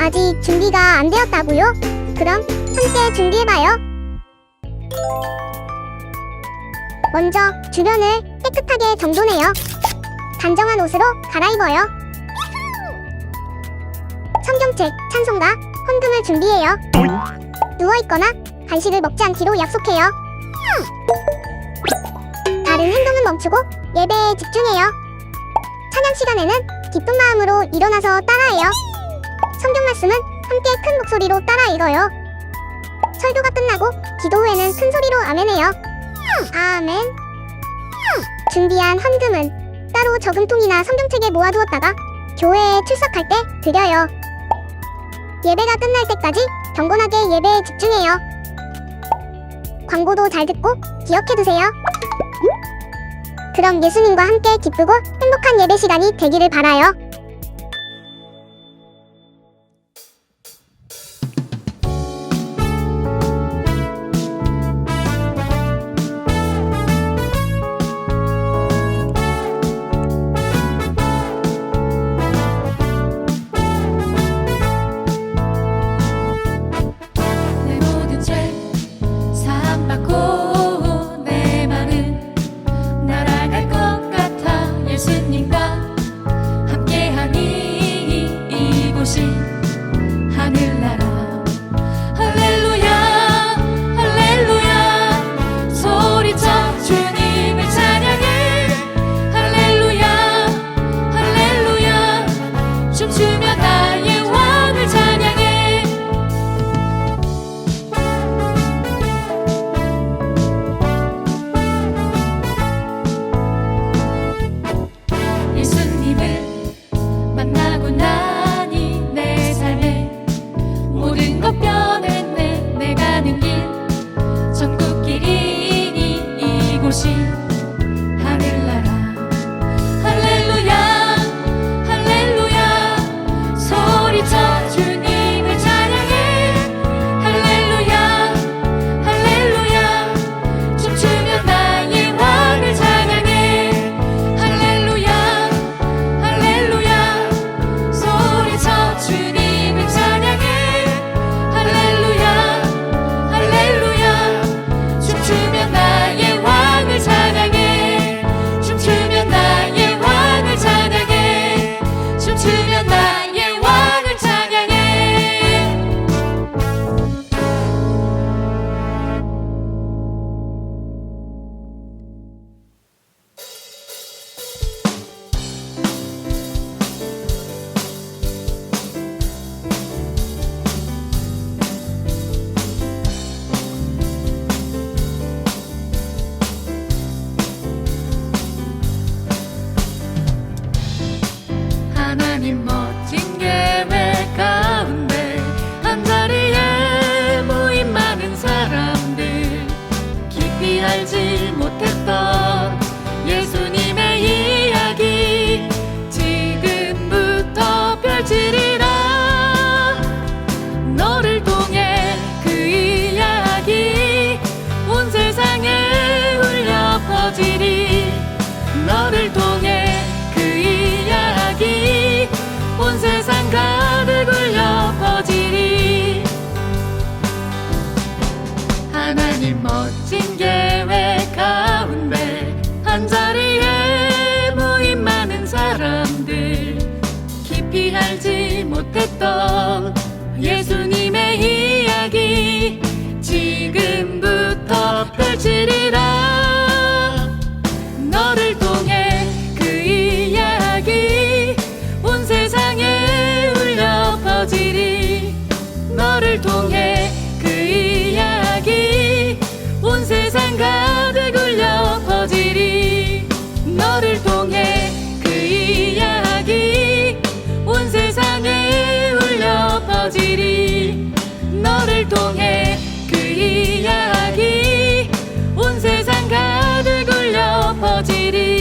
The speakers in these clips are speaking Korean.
아직 준비가 안 되었다고요? 그럼 함께 준비해봐요. 먼저 주변을 깨끗하게 정돈해요. 단정한 옷으로 갈아입어요. 성경책, 찬송가, 헌금을 준비해요. 누워있거나 간식을 먹지 않기로 약속해요. 다른 행동은 멈추고 예배에 집중해요. 찬양 시간에는 기쁜 마음으로 일어나서 따라해요. 성경 말씀은 함께 큰 목소리로 따라 읽어요. 설교가 끝나고 기도 후에는 큰 소리로 아멘해요. 아멘. 준비한 헌금은 따로 저금통이나 성경책에 모아두었다가 교회에 출석할 때 드려요. 예배가 끝날 때까지 경건하게 예배에 집중해요. 광고도 잘 듣고 기억해두세요. 그럼 예수님과 함께 기쁘고 행복한 예배 시간이 되기를 바라요. 내 모든 죄 사함받고 내 맘은 날아갈 것 같아 예수님과 함께하니 이곳이 하늘나라. 할렐루야 할렐루야 소리쳐 주님을 찬양해. 할렐루야 할렐루야 춤추며 나의 왕을 찬양해. 예수님을 만나고 나니 내 삶에 모든 것 변했네. 내 가는 길 천국길이니 이곳이 하늘나라. 할렐루야 할렐루야 소리쳐 주님을 찬양해. 할렐루야 할렐루야 춤추며 나의 왕을 찬양해. 할렐루야 할렐루야 소리쳐 주님을 찬양해. 할렐루야 할렐루야 춤추며 나의 왕을 찬양해. 춤추며 나의 왕을 찬양해. 춤추며 나의 왕을 찬양해. 하나님 멋진 계획 가운데 한자리에 모인 많은 사람들, 깊이 알지 못했던 예수님의 이야기 지금부터 펼치리라. 너를 통해 그 이야기 온 세상에 울려 퍼지리. 너를 통해 그 이야기 온 세상 가득 울려 퍼지리. 하나님 멋진 계획 가운데 한자리에 모인 많은 사람들, 깊이 알지 못했던 예수님의 이야기 지금부터 펼치리라. 너를 통해 그 이야기 온 세상에 울려 퍼지리. 너를 통해 그 이야기 온 세상 가득 울려 퍼지리. 너를 통해 그 이야기 온 세상에 울려 퍼지리. 너를 통해 그 이야기 온 세상 가득 울려 퍼지리.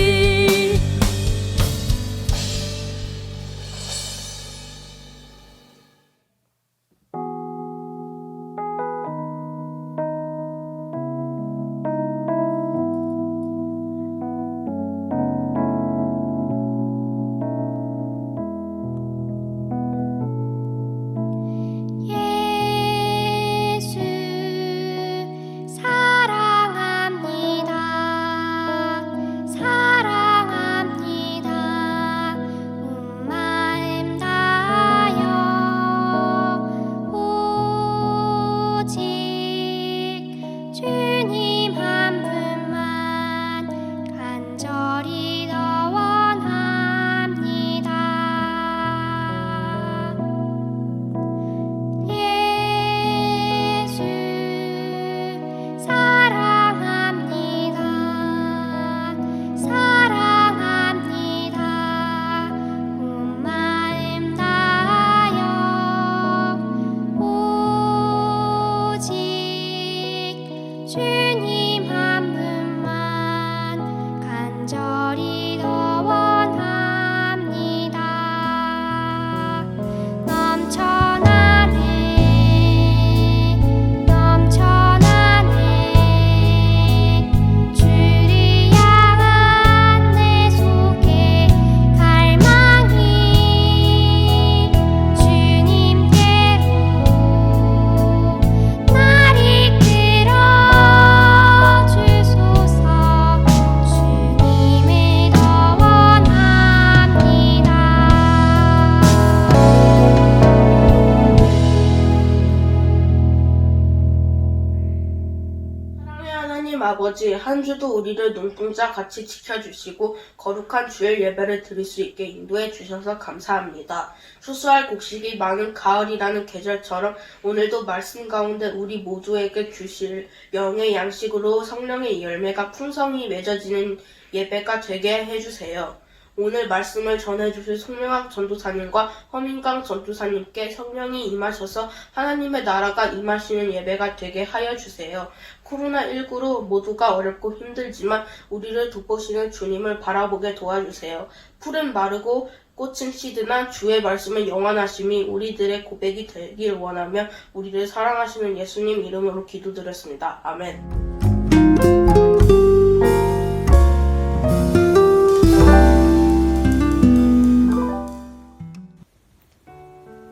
아버지, 한 주도 우리를 눈동자 같이 지켜주시고 거룩한 주일 예배를 드릴 수 있게 인도해 주셔서 감사합니다. 추수할 곡식이 많은 가을이라는 계절처럼 오늘도 말씀 가운데 우리 모두에게 주실 영의 양식으로 성령의 열매가 풍성히 맺어지는 예배가 되게 해주세요. 오늘 말씀을 전해주실 송명학 전도사님과 허민강 전도사님께 성령이 임하셔서 하나님의 나라가 임하시는 예배가 되게 하여 주세요. 코로나19로 모두가 어렵고 힘들지만 우리를 돕으시는 주님을 바라보게 도와주세요. 풀은 마르고 꽃은 시드나 주의 말씀은 영원하심이 우리들의 고백이 되길 원하며 우리를 사랑하시는 예수님 이름으로 기도드렸습니다. 아멘.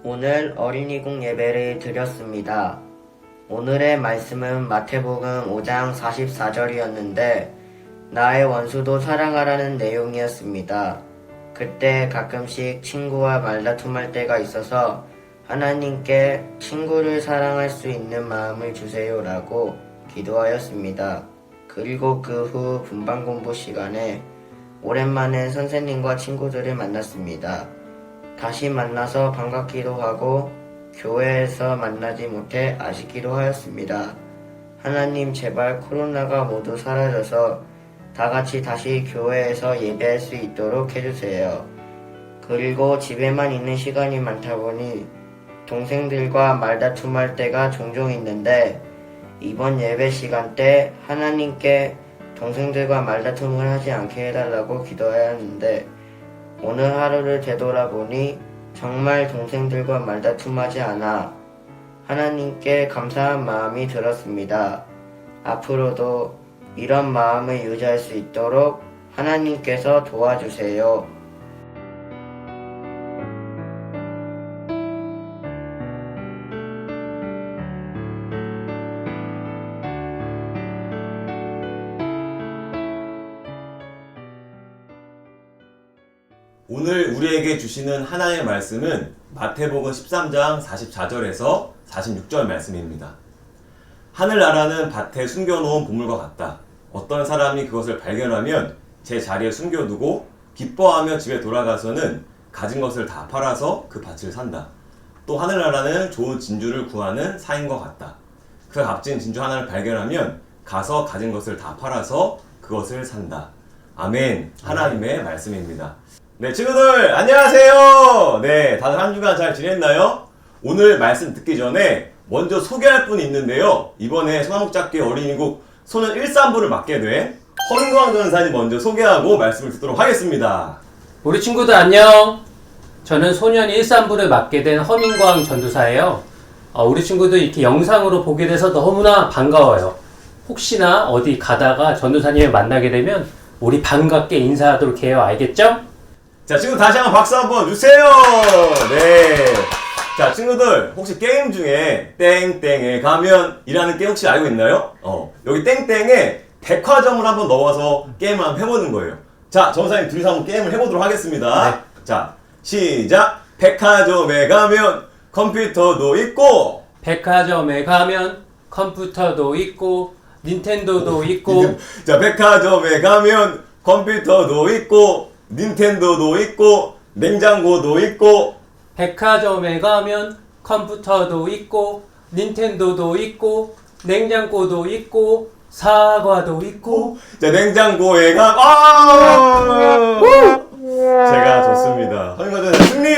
오늘 어린이국 예배를 드렸습니다. 오늘의 말씀은 마태복음 5장 44절이었는데 나의 원수도 사랑하라는 내용이었습니다. 그때 가끔씩 친구와 말다툼할 때가 있어서 하나님께 친구를 사랑할 수 있는 마음을 주세요라고 기도하였습니다. 그리고 그 후 분반 공부 시간에 오랜만에 선생님과 친구들을 만났습니다. 다시 만나서 반갑기도 하고 교회에서 만나지 못해 아쉽기도 하였습니다. 하나님 제발 코로나가 모두 사라져서 다같이 다시 교회에서 예배할 수 있도록 해주세요. 그리고 집에만 있는 시간이 많다 보니 동생들과 말다툼할 때가 종종 있는데 이번 예배 시간 때 하나님께 동생들과 말다툼을 하지 않게 해달라고 기도하였는데 오늘 하루를 되돌아보니 정말 동생들과 말다툼하지 않아 하나님께 감사한 마음이 들었습니다. 앞으로도 이런 마음을 유지할 수 있도록 하나님께서 도와주세요. 오늘 우리에게 주시는 하나님의 말씀은 마태복음 13장 44절에서 46절 말씀입니다. 하늘나라는 밭에 숨겨놓은 보물과 같다. 어떤 사람이 그것을 발견하면 제 자리에 숨겨두고 기뻐하며 집에 돌아가서는 가진 것을 다 팔아서 그 밭을 산다. 또 하늘나라는 좋은 진주를 구하는 사인과 같다. 그 값진 진주 하나를 발견하면 가서 가진 것을 다 팔아서 그것을 산다. 아멘. 하나님의 말씀입니다. 네, 친구들 안녕하세요. 네, 다들 한 주간 잘 지냈나요? 오늘 말씀 듣기 전에 먼저 소개할 분이 있는데요. 이번에 소나목작교 어린이국 소년 1~3부를 맡게 된 허민광 전사님 먼저 소개하고 말씀을 듣도록 하겠습니다. 우리 친구들 안녕. 저는 소년 1~3부를 맡게 된 허민광 전도사예요. 우리 친구들 이렇게 영상으로 보게 돼서 너무나 반가워요. 혹시나 어디 가다가 전도사님을 만나게 되면 우리 반갑게 인사하도록 해요. 알겠죠? 자, 친구 다시 한번 박수 한번 주세요. 네. 자, 친구들 혹시 게임 중에 땡땡에 가면 이라는 게임 혹시 알고 있나요? 여기 땡땡에 백화점을 한번 넣어서 게임을 한번 해보는 거예요. 자, 전사님 둘이서 한번 게임을 해보도록 하겠습니다. 네. 자, 시작. 백화점에 가면 컴퓨터도 있고 백화점에 가면 컴퓨터도 있고 닌텐도도 있고 자, 백화점에 가면 컴퓨터도 있고 닌텐도도 있고 냉장고도 있고 백화점에 가면 컴퓨터도 있고 닌텐도도 있고 냉장고도 있고 사과도 있고 자, 냉장고에 제가 좋습니다. 허민과전 승리!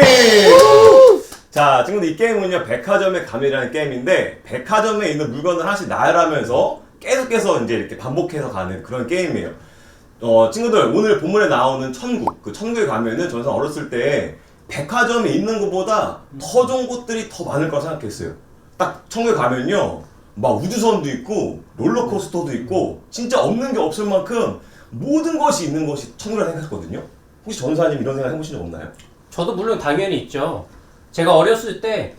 자, 친구들 이 게임은요 백화점에 가면이라는 게임인데 백화점에 있는 물건을 하나씩 나열하면서 계속해서 이제 이렇게 반복해서 가는 그런 게임이에요. 친구들 오늘 본문에 나오는 천국, 그 천국에 가면은 저는 어렸을 때 백화점에 있는 것보다 더 좋은 곳들이 더 많을 거라 생각했어요. 딱 천국에 가면요 막 우주선도 있고 롤러코스터도 있고 진짜 없는 게 없을 만큼 모든 것이 있는 것이 천국이라 생각했거든요. 혹시 전사님 이런 생각 해보신 적 없나요? 저도 물론 당연히 있죠. 제가 어렸을 때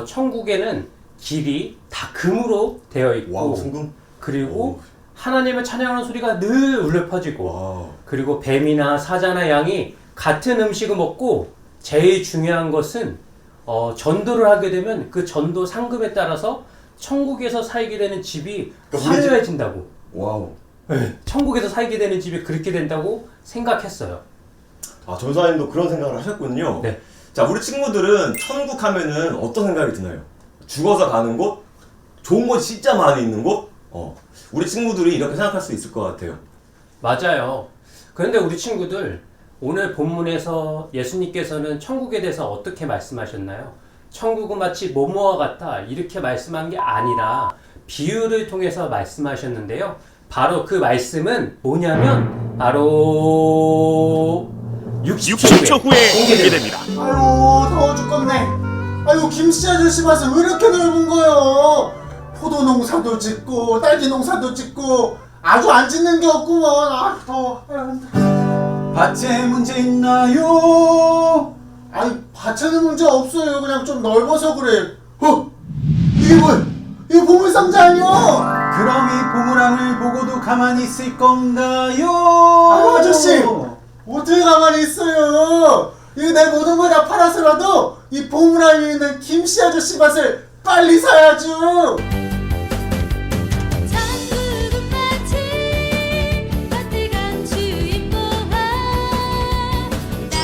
천국에는 길이 다 금으로 되어 있고 와우, 순금? 그리고 하나님을 찬양하는 소리가 늘 울려 퍼지고 와. 그리고 뱀이나 사자나 양이 같은 음식을 먹고 제일 중요한 것은 전도를 하게 되면 그 전도 상급에 따라서 천국에서 살게 되는 집이 화려해진다고. 와우. 천국에서 살게 되는 집이 그렇게 된다고 생각했어요. 아, 전사님도 그런 생각을 하셨군요. 네. 자, 우리 친구들은 천국 하면은 어떤 생각이 드나요? 죽어서 가는 곳? 좋은 곳이 진짜 많이 있는 곳? 우리 친구들이 이렇게 생각할 수 있을 것 같아요. 맞아요. 그런데 우리 친구들, 오늘 본문에서 예수님께서는 천국에 대해서 어떻게 말씀하셨나요? 천국은 마치 뭐뭐와 같다 이렇게 말씀한 게 아니라 비유를 통해서 말씀하셨는데요. 바로 그 말씀은 뭐냐면 바로 60초 후에 공개됩니다. 아유 더워 죽겠네. 아유 김씨 아저씨 밭은 왜 이렇게 넓은 거요? 포도 농사도 짓고 딸기 농사도 짓고 아주 안 짓는 게 없구먼. 아 더워. 밭에 문제 있나요? 아니 밭에는 문제 없어요. 그냥 좀 넓어서 그래. 이게 뭐야? 이거 보물상자 아니야? 그럼 이 보물함을 보고도 가만히 있을 건가요? 아유 아저씨 어떻게 가만히 있어요? 이거 내 모든 걸 다 팔아서라도 이 보물함에 있는 김씨 아저씨 밭을 빨리 사야죠. 천국은 마치 따뜻한 주인 보아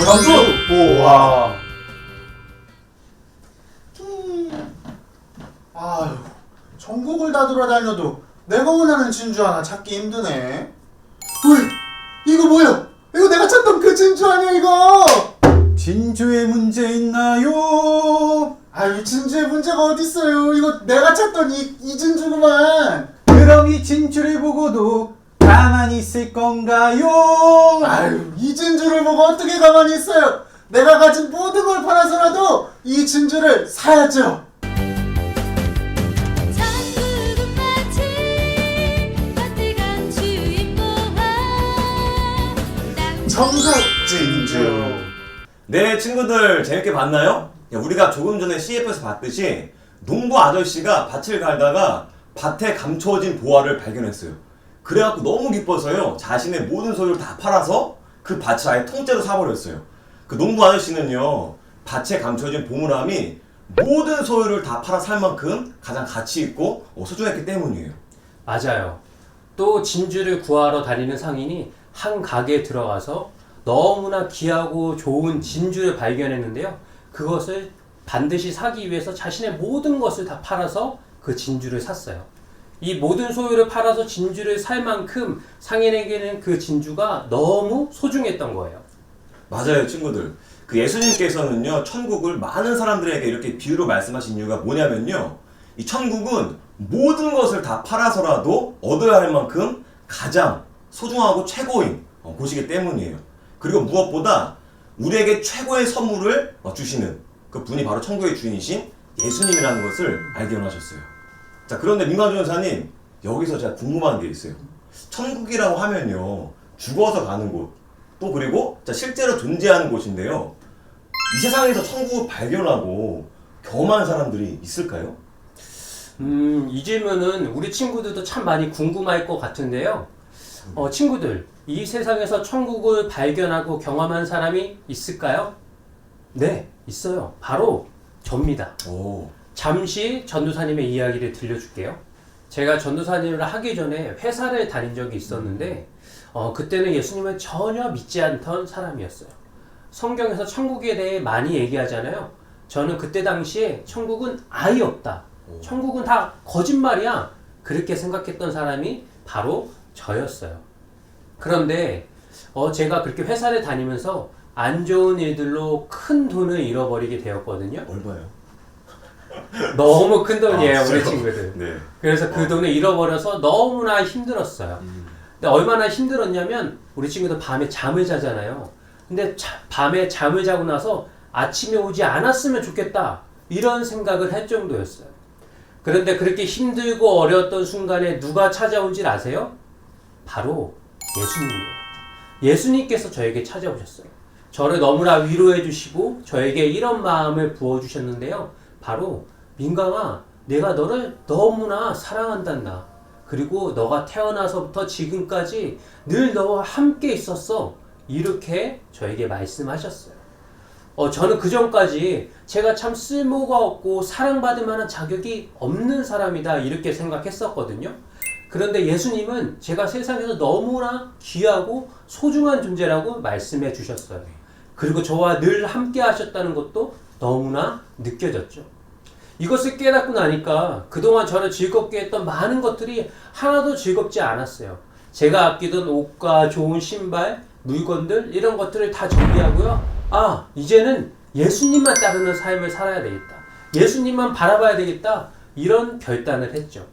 전수! 와. 아유, 전국을 다 돌아다녀도 내가 원하는 진주 하나 찾기 힘드네. 어이, 이거 뭐야? 이거 내가 찾던 그 진주 아니야 이거? 진주에 문제 있나요? 아유, 진주에 문제가 어딨어요? 이거 내가 찾던 이 진주구만. 그럼 이 진주를 보고도 가만히 있을 건가요? 아유, 이 진주를 보고 어떻게 가만히 있어요? 내가 가진 모든 걸 팔아서라도 이 진주를 사야죠. 천국은 마치 따뜻한 주인 보아 정석 진주. 네, 친구들 재밌게 봤나요? 우리가 조금 전에 CF에서 봤듯이 농부 아저씨가 밭을 갈다가 밭에 감춰진 보화를 발견했어요. 그래갖고 너무 기뻐서요, 자신의 모든 소유를 다 팔아서 그 밭을 아예 통째로 사버렸어요. 그 농부 아저씨는요, 밭에 감춰진 보물함이 모든 소유를 다 팔아 살 만큼 가장 가치 있고 소중했기 때문이에요. 맞아요. 또 진주를 구하러 다니는 상인이 한 가게에 들어가서 너무나 귀하고 좋은 진주를 발견했는데요. 그것을 반드시 사기 위해서 자신의 모든 것을 다 팔아서 그 진주를 샀어요. 이 모든 소유를 팔아서 진주를 살 만큼 상인에게는 그 진주가 너무 소중했던 거예요. 맞아요, 친구들. 그 예수님께서는요, 천국을 많은 사람들에게 이렇게 비유로 말씀하신 이유가 뭐냐면요, 이 천국은 모든 것을 다 팔아서라도 얻어야 할 만큼 가장 소중하고 최고인 곳이기 때문이에요. 그리고 무엇보다 우리에게 최고의 선물을 주시는 그 분이 바로 천국의 주인이신 예수님이라는 것을 알게 하셨어요. 자, 그런데 민관주 전사님, 여기서 제가 궁금한 게 있어요. 천국이라고 하면요, 죽어서 가는 곳, 또 그리고 실제로 존재하는 곳인데요, 이 세상에서 천국을 발견하고 경험한 사람들이 있을까요? 이 질문은 우리 친구들도 참 많이 궁금할 것 같은데요. 친구들, 이 세상에서 천국을 발견하고 경험한 사람이 있을까요? 네, 있어요. 바로 접니다. 오. 잠시 전도사님의 이야기를 들려줄게요. 제가 전도사님을 하기 전에 회사를 다닌 적이 있었는데 그때는 예수님을 전혀 믿지 않던 사람이었어요. 성경에서 천국에 대해 많이 얘기하잖아요. 저는 그때 당시에 천국은 아예 없다. 천국은 다 거짓말이야. 그렇게 생각했던 사람이 바로 저였어요. 그런데 제가 그렇게 회사를 다니면서 안 좋은 일들로 큰 돈을 잃어버리게 되었거든요. 얼마요? 너무 큰 돈이에요, 우리 그래요? 친구들. 네. 그래서 그 돈을 잃어버려서 너무나 힘들었어요. 근데 얼마나 힘들었냐면 우리 친구들 밤에 잠을 자잖아요. 근데 밤에 잠을 자고 나서 아침에 오지 않았으면 좋겠다, 이런 생각을 할 정도였어요. 그런데 그렇게 힘들고 어려웠던 순간에 누가 찾아온 줄 아세요? 바로 예수님이에요. 예수님께서 저에게 찾아오셨어요. 저를 너무나 위로해 주시고 저에게 이런 마음을 부어주셨는데요. 바로 민강아, 내가 너를 너무나 사랑한단다. 그리고 너가 태어나서부터 지금까지 늘 너와 함께 있었어. 이렇게 저에게 말씀하셨어요. 저는 그 전까지 제가 참 쓸모가 없고 사랑받을 만한 자격이 없는 사람이다, 이렇게 생각했었거든요. 그런데 예수님은 제가 세상에서 너무나 귀하고 소중한 존재라고 말씀해 주셨어요. 그리고 저와 늘 함께 하셨다는 것도 너무나 느껴졌죠. 이것을 깨닫고 나니까 그동안 저를 즐겁게 했던 많은 것들이 하나도 즐겁지 않았어요. 제가 아끼던 옷과 좋은 신발, 물건들 이런 것들을 다 정리하고요. 이제는 예수님만 따르는 삶을 살아야 되겠다. 예수님만 바라봐야 되겠다. 이런 결단을 했죠.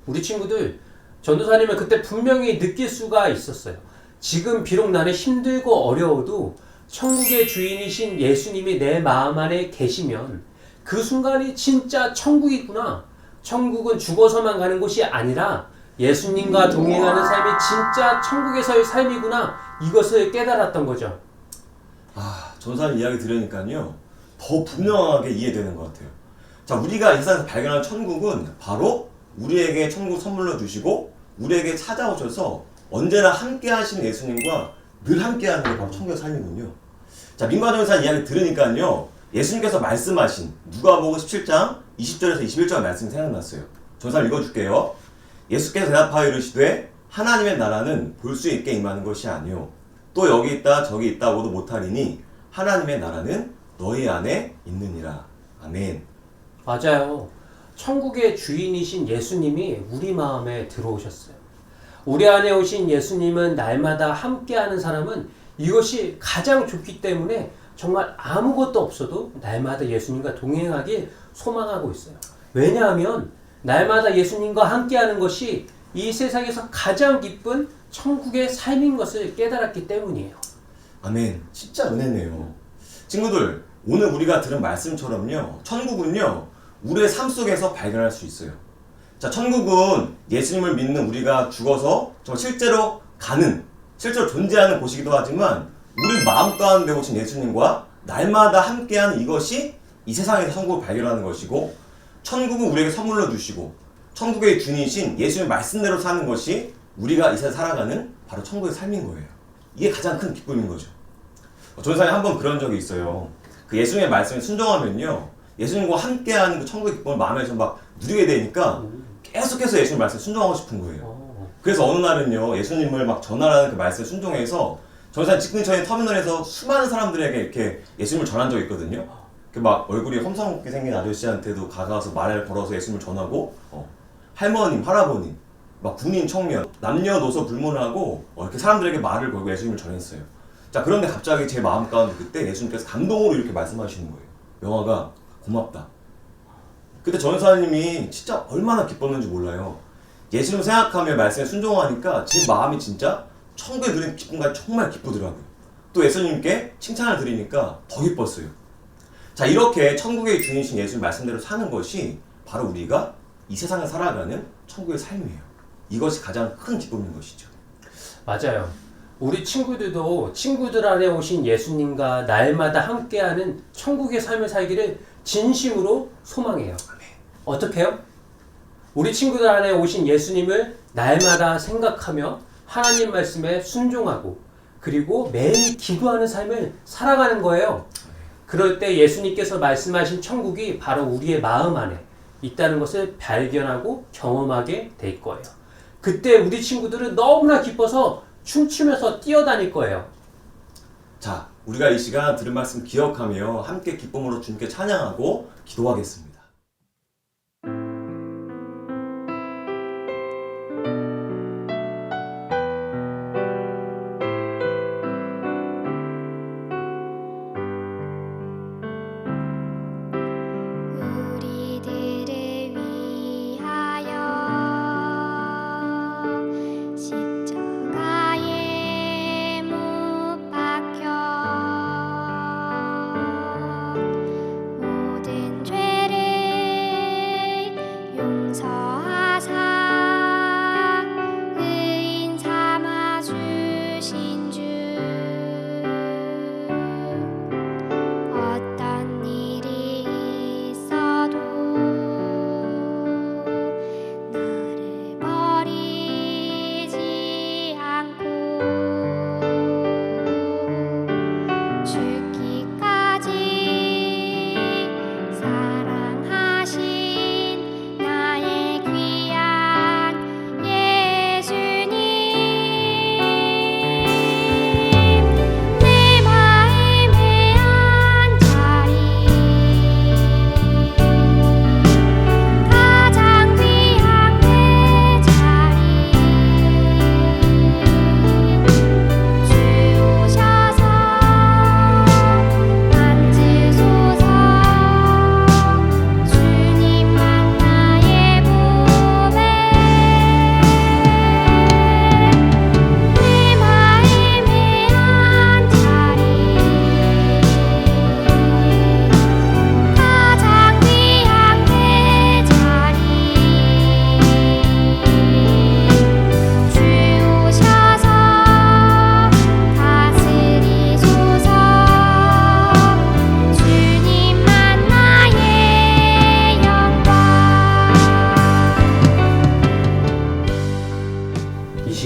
우리 친구들, 전도사님은 그때 분명히 느낄 수가 있었어요. 지금 비록 나는 힘들고 어려워도 천국의 주인이신 예수님이 내 마음 안에 계시면 그 순간이 진짜 천국이구나. 천국은 죽어서만 가는 곳이 아니라 예수님과 동행하는 삶이 진짜 천국에서의 삶이구나. 이것을 깨달았던 거죠. 전사님 이야기 들으니까요, 더 분명하게 이해되는 것 같아요. 자, 우리가 이 세상에서 발견한 천국은 바로 우리에게 천국 선물로 주시고 우리에게 찾아오셔서 언제나 함께 하신 예수님과 늘 함께 하는 게 바로 천국의 삶이군요. 자, 민관 전사 이야기 들으니까요, 예수님께서 말씀하신 누가복음 17장 20절에서 21절 말씀이 생각났어요. 전사 읽어줄게요. 예수께서 대답하여 이르시되 하나님의 나라는 볼 수 있게 임하는 것이 아니요 또 여기 있다 저기 있다고도 못하리니 하나님의 나라는 너희 안에 있느니라. 아멘. 맞아요. 천국의 주인이신 예수님이 우리 마음에 들어오셨어요. 우리 안에 오신 예수님은 날마다 함께하는 사람은 이것이 가장 좋기 때문에 정말 아무것도 없어도 날마다 예수님과 동행하길 소망하고 있어요. 왜냐하면 날마다 예수님과 함께하는 것이 이 세상에서 가장 기쁜 천국의 삶인 것을 깨달았기 때문이에요. 아멘. 진짜 은혜네요. 친구들, 오늘 우리가 들은 말씀처럼요, 천국은요 우리의 삶 속에서 발견할 수 있어요. 자, 천국은 예수님을 믿는 우리가 죽어서 정말 실제로 가는, 실제로 존재하는 곳이기도 하지만 우리 마음 가운데 오신 예수님과 날마다 함께하는 이것이 이 세상에서 천국을 발견하는 것이고, 천국은 우리에게 선물로 주시고 천국의 주인이신 예수님의 말씀대로 사는 것이 우리가 이 세상에 살아가는 바로 천국의 삶인 거예요. 이게 가장 큰 기쁨인 거죠. 전사님 한번 그런 적이 있어요. 그 예수님의 말씀에 순종하면요, 예수님과 함께하는 그 천국의 기쁨을 마음에서 막 누리게 되니까 계속해서 예수님 말씀에 순종하고 싶은 거예요. 그래서 어느 날은요, 예수님을 막 전하라는 그 말씀에 순종해서 전사님 집 근처에 터미널에서 수많은 사람들에게 이렇게 예수님을 전한 적이 있거든요. 막 얼굴이 험상궂게 생긴 아저씨한테도 가서 말을 걸어서 예수님을 전하고, 할머님, 할아버님, 막 군인, 청년, 남녀노소 불문하고 이렇게 사람들에게 말을 걸고 예수님을 전했어요. 자, 그런데 갑자기 제 마음 가운데 그때 예수님께서 감동으로 이렇게 말씀하시는 거예요. 영화가 고맙다. 그때 전사님이 진짜 얼마나 기뻤는지 몰라요. 예수님 생각하며 말씀에 순종하니까 제 마음이 진짜 천국에 누린 기쁨과 정말 기쁘더라고요. 또 예수님께 칭찬을 드리니까 더 기뻤어요. 자, 이렇게 천국의 주인이신 예수님 말씀대로 사는 것이 바로 우리가 이 세상을 살아가는 천국의 삶이에요. 이것이 가장 큰 기쁨인 것이죠. 맞아요. 우리 친구들도 친구들 안에 오신 예수님과 날마다 함께하는 천국의 삶을 살기를 진심으로 소망해요. 어떻게 해요? 우리 친구들 안에 오신 예수님을 날마다 생각하며 하나님 말씀에 순종하고 그리고 매일 기도하는 삶을 살아가는 거예요. 그럴 때 예수님께서 말씀하신 천국이 바로 우리의 마음 안에 있다는 것을 발견하고 경험하게 될 거예요. 그때 우리 친구들은 너무나 기뻐서 춤추면서 뛰어다닐 거예요. 자, 우리가 이 시간 들은 말씀 기억하며 함께 기쁨으로 주님께 찬양하고 기도하겠습니다. 우리들을 위하여 십자가에 못 박혀 모든 죄를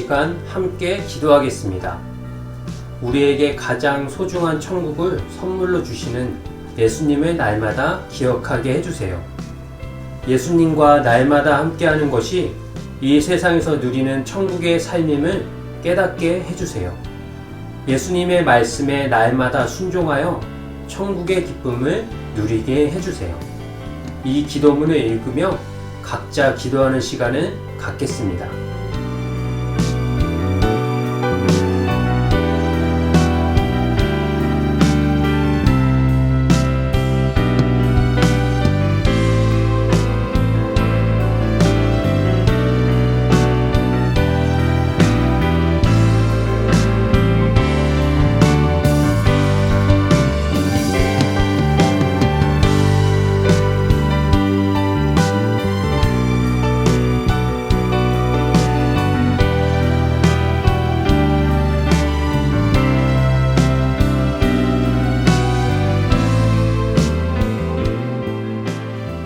시간 함께 기도하겠습니다. 우리에게 가장 소중한 천국을 선물로 주시는 예수님을 날마다 기억하게 해주세요. 예수님과 날마다 함께하는 것이 이 세상에서 누리는 천국의 삶임을 깨닫게 해주세요. 예수님의 말씀에 날마다 순종하여 천국의 기쁨을 누리게 해주세요. 이 기도문을 읽으며 각자 기도하는 시간을 갖겠습니다.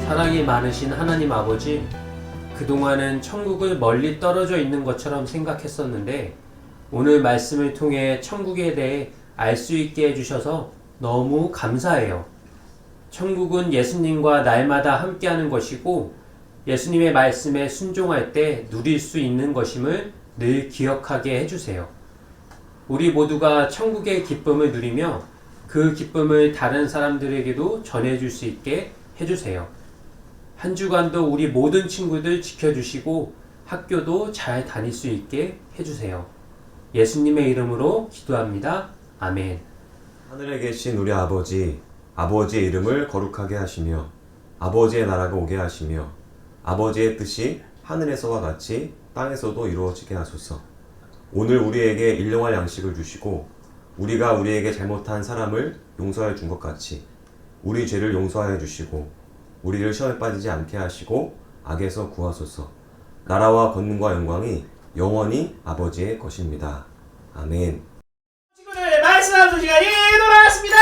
사랑이 많으신 하나님 아버지, 그동안은 천국을 멀리 떨어져 있는 것처럼 생각했었는데 오늘 말씀을 통해 천국에 대해 알 수 있게 해주셔서 너무 감사해요. 천국은 예수님과 날마다 함께하는 것이고 예수님의 말씀에 순종할 때 누릴 수 있는 것임을 늘 기억하게 해주세요. 우리 모두가 천국의 기쁨을 누리며 그 기쁨을 다른 사람들에게도 전해줄 수 있게 해주세요. 한 주간도 우리 모든 친구들 지켜주시고 학교도 잘 다닐 수 있게 해주세요. 예수님의 이름으로 기도합니다. 아멘. 하늘에 계신 우리 아버지, 아버지의 이름을 거룩하게 하시며 아버지의 나라가 오게 하시며 아버지의 뜻이 하늘에서와 같이 땅에서도 이루어지게 하소서. 오늘 우리에게 일용할 양식을 주시고 우리가 우리에게 잘못한 사람을 용서해 준 것 같이 우리 죄를 용서하여 주시고 우리를 시험에 빠지지 않게 하시고 악에서 구하소서. 나라와 권능과 영광이 영원히 아버지의 것입니다. 아멘. 친구들, 말씀하는 시간이 돌아왔습니다.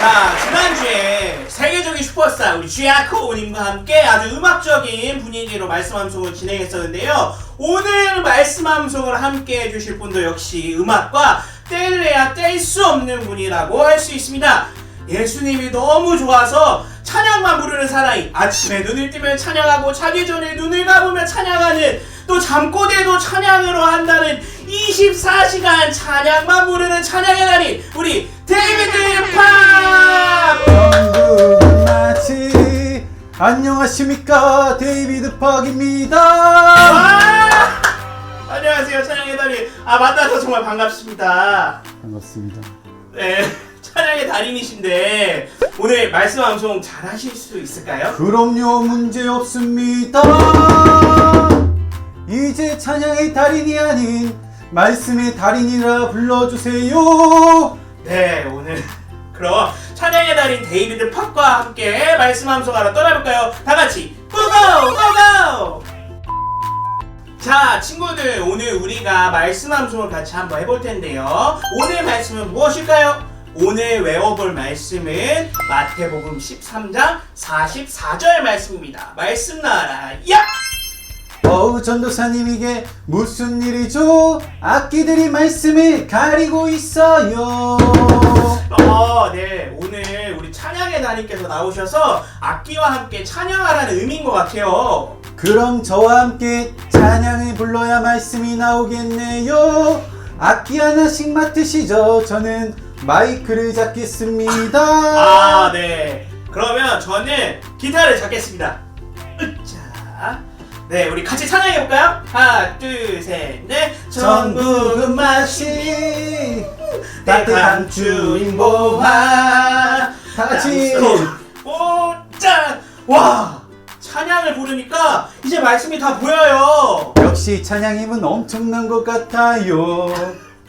자, 지난주에 세계적인 슈퍼스타 우리 쥐아코님과 함께 아주 음악적인 분위기로 말씀 함송을 진행했었는데요. 오늘 말씀 함송을 함께 해주실 분도 역시 음악과 뗄래야 뗄 수 없는 분이라고 할 수 있습니다. 예수님이 너무 좋아서 찬양만 부르는 사나이, 아침에 눈을 뜨면 찬양하고 자기 전에 눈을 감으며 찬양하는, 또 잠꼬대도 찬양으로 한다는 24시간 찬양만 부르는 찬양의 달인 우리 데이비드 팍! 천국은 마치 안녕하십니까, 데이비드 팍입니다. 안녕하세요, 찬양의 달인. 만나서 정말 반갑습니다. 반갑습니다. 네, 찬양의 달인이신데 오늘 말씀 방송 잘 하실 수 있을까요? 그럼요, 문제 없습니다. 이제 찬양의 달인이 아닌 말씀의 달인이라 불러주세요. 네, 오늘 그럼 찬양의 달인 데이비드 팍과 함께 말씀 함송하러 떠나볼까요? 다같이 고고! 고고! 자, 친구들, 오늘 우리가 말씀 함송을 같이 한번 해볼 텐데요. 오늘 말씀은 무엇일까요? 오늘 외워볼 말씀은 마태복음 13장 44절 말씀입니다. 말씀 나와라. 야! 전도사님, 이게 무슨 일이죠? 악기들이 말씀을 가리고 있어요. 네, 오늘 우리 찬양의 달인께서 나오셔서 악기와 함께 찬양하라는 의미인 것 같아요. 그럼 저와 함께 찬양을 불러야 말씀이 나오겠네요. 악기 하나씩 맡으시죠. 저는 마이크를 잡겠습니다. 네. 그러면 저는 기타를 잡겠습니다. 자, 네, 우리 같이 찬양해볼까요? 하나, 둘, 셋, 넷. 전국은 마치 따뜻한 주인 보아. 다같이 짠! 와! 찬양을 부르니까 이제 말씀이 다 보여요. 역시 찬양님은 엄청난 것 같아요.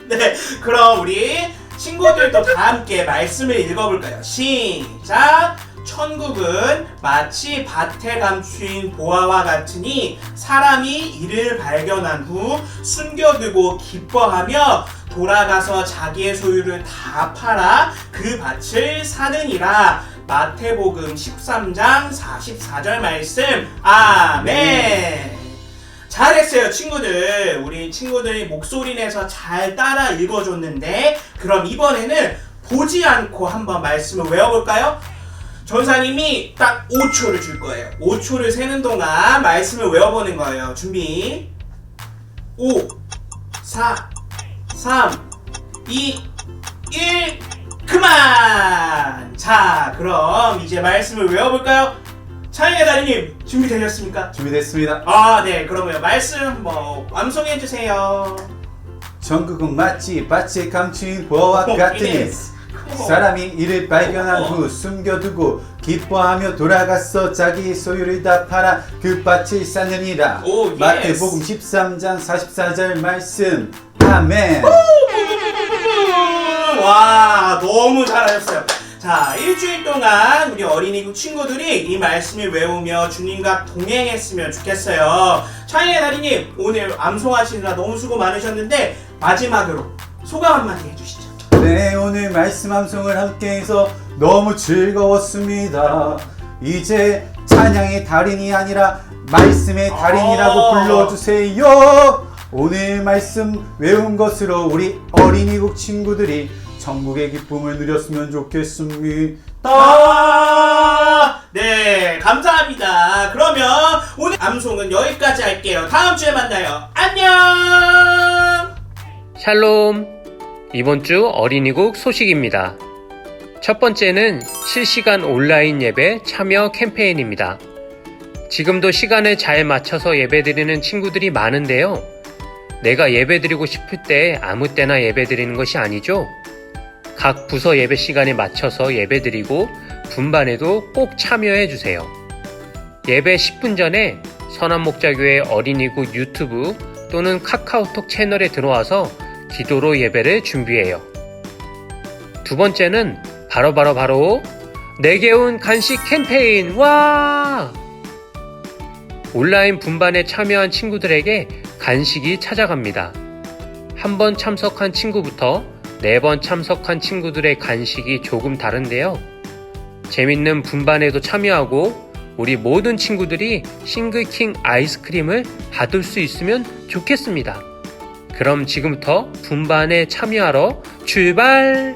네, 그럼 우리 친구들도 다 함께 말씀을 읽어볼까요? 시작! 천국은 마치 밭에 감추인 보화와 같으니 사람이 이를 발견한 후 숨겨두고 기뻐하며 돌아가서 자기의 소유를 다 팔아 그 밭을 사느니라. 마태복음 13장 44절 말씀. 아멘. 잘했어요, 친구들. 우리 친구들이 목소리 내서 잘 따라 읽어줬는데, 그럼 이번에는 보지 않고 한번 말씀을 외워볼까요? 전사님이 딱 5초를 줄 거예요. 5초를 세는 동안 말씀을 외워보는 거예요. 준비. 5, 4, 3, 2, 1, 그만! 자, 그럼 이제 말씀을 외워볼까요? 차이의 달인님, 준비되셨습니까? 준비됐습니다. 아, 네. 그러면 말씀 한번 완성해주세요. 전국은 마치 밭에 감춘 보와 같으니 사람이 이를 발견한 후 숨겨두고 기뻐하며 돌아가서 자기 소유를 다 팔아 그 밭을 쌓느니라. 오, 예스. 마태복음 13장 44절 말씀. 아멘. 와, 너무 잘하셨어요. 자, 일주일 동안 우리 어린이국 친구들이 이 말씀을 외우며 주님과 동행했으면 좋겠어요. 차이의 달인님, 오늘 암송하시느라 너무 수고 많으셨는데 마지막으로 소감 한마디 해주시죠. 네, 오늘 말씀 암송을 함께해서 너무 즐거웠습니다. 이제 찬양의 달인이 아니라 말씀의 달인이라고 불러주세요. 오늘 말씀 외운 것으로 우리 어린이국 친구들이 천국의 기쁨을 누렸으면 좋겠습니다. 네, 감사합니다. 그러면 오늘 암송은 여기까지 할게요. 다음 주에 만나요. 안녕! 샬롬! 이번 주 어린이국 소식입니다. 첫 번째는 실시간 온라인 예배 참여 캠페인입니다. 지금도 시간을 잘 맞춰서 예배드리는 친구들이 많은데요. 내가 예배드리고 싶을 때 아무 때나 예배드리는 것이 아니죠. 각 부서 예배 시간에 맞춰서 예배드리고 분반에도 꼭 참여해 주세요. 예배 10분 전에 선한목자교회 어린이국 유튜브 또는 카카오톡 채널에 들어와서 기도로 예배를 준비해요. 두 번째는 바로 내게 온 간식 캠페인. 와! 온라인 분반에 참여한 친구들에게 간식이 찾아갑니다. 한 번 참석한 친구부터 4번 참석한 친구들의 간식이 조금 다른데요. 재밌는 분반에도 참여하고 우리 모든 친구들이 싱글킹 아이스크림을 받을 수 있으면 좋겠습니다. 그럼 지금부터 분반에 참여하러 출발!